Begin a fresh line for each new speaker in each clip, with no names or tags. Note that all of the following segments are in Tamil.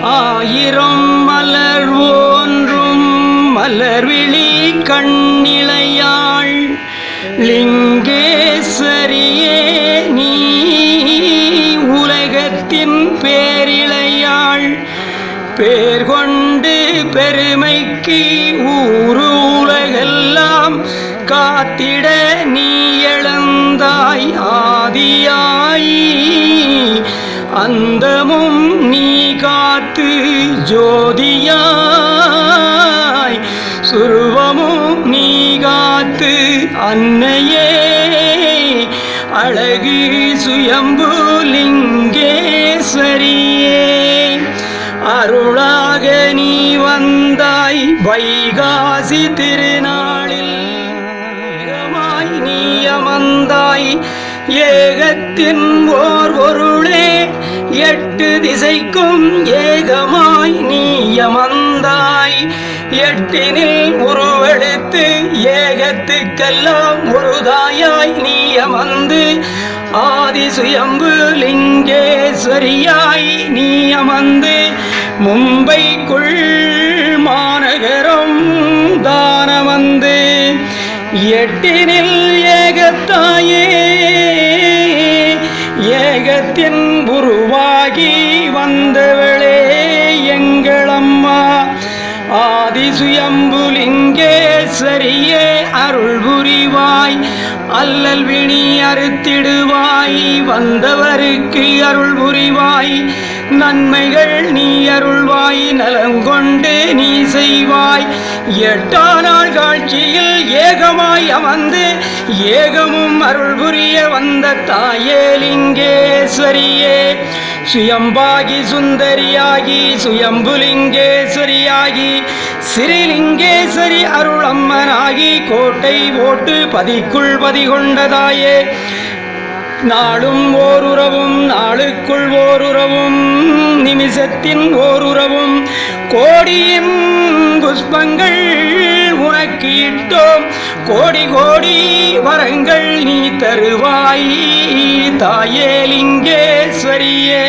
ஆயிரம் மலர் ஒன்றும் மலர்விழி கண்ணிலையாள் லிங்கேஸ்வரியே நீ உலகத்தின் பேரிழையாள் பேர் கொண்டு பெருமைக்கு ஊரு உலகெல்லாம் காத்திட நீ எழுந்தாய் ஆதியாய் அந்தமும் நீ காத்து ஜோதியாய் சுருவமும் நீ காத்து அன்னையே அழகு சுயம்பு லிங்கேஸ்வரியே அருளாக நீ வந்தாய் வைகாசி திருநாளில் நீ அமர்ந்தாய் ஏகத்தின் ஓர் பொருளே எட்டு திசைக்கும் ஏகமாய் நீ அமர்ந்தாய் எட்டினில் உருவெடுத்து ஏகத்துக்கெல்லாம் ஒரு தாயாய் நீ அமர்ந்து ஆதி சுயம்பு லிங்கேஸ்வரியாய் நீ அமர்ந்து மும்பைக்குள் மாநகரம் தானமந்து எட்டினில் ஏகத்தாயே ஏகத்தின் உருவாகி வந்தவளே எங்களம்மா ஆதி சுயம்பு லிங்கேஸ்வரியே அருள் புரிவாய் அல்லல் வினி அறுத்திடுவாய் வந்தவருக்கு அருள் புரிவாய் நன்மைகள் நீ அருள்வாய் நலங்கொண்டு நீ செய்வாய் எட்டாம் நாள் காட்சியில் ஏகமாய் அமர்ந்து ஏகமும் அருள் புரிய வந்த தாயே லிங்கேஸ்வரியே சுயம்பாகி சுந்தரியாகி சுயம்புலிங்கேஸ்வரியாகி ஸ்ரீலிங்கேஸ்வரி அருளம்மனாகி கோட்டை போட்டு பதிக்குள் பதிகொண்டதாயே நாளும் ஓருறவும் நாளுக்குள் ஓருறவும் நிமிஷத்தின் ஓருறவும் கோடியின் புஷ்பங்கள் உனக்கு இட்டோம் கோடி கோடி வரங்கள் நீ தருவாய் தாயே லிங்கேஸ்வரியே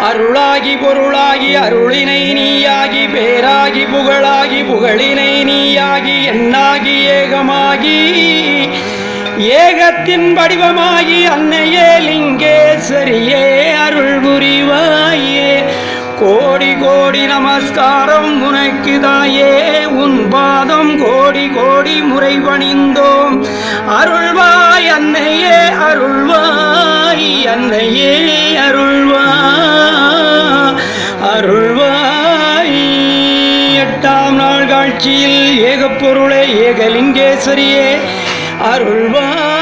அருளாகி பொருளாகி அருளினை நீயாகி பேராகி புகழாகி புகழினை நீயாகி எண்ணாகி ஏகமாகி ஏகத்தின் வடிவமாகி அன்னையே லிங்கேஸ்வரியே அருள் புரிவாயே கோடி கோடி நமஸ்காரம் உனக்கு தாயே உன் பாதம் கோடி கோடி முறை பணிந்தோம் அருள்வாய் அன்னையே அருள்வாய் அன்னையே அருள்வாய் எட்டாம் நாள் காட்சியில் ஏகப்பொருளே ஏகலிங்கேஸ்வரியே அருள்வாய்